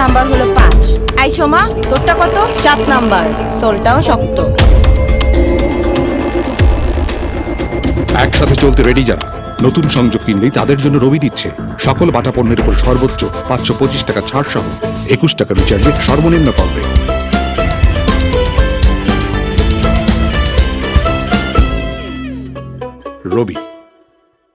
Number হলো 5। এই সোমা, তোরটা কত? 7 নাম্বার, সোলটাও শক্ত। একসাথে চলতে রেডি যারা নতুন সংযোগ কিনলেই তাদের জন্য রবি দিচ্ছে সকল বাটা পণ্যের উপর সর্বোচ্চ 525 টাকা ছাড় সহ 21 টাকা রিচার্জে সর্বনিম্ন কল রেট। রবি।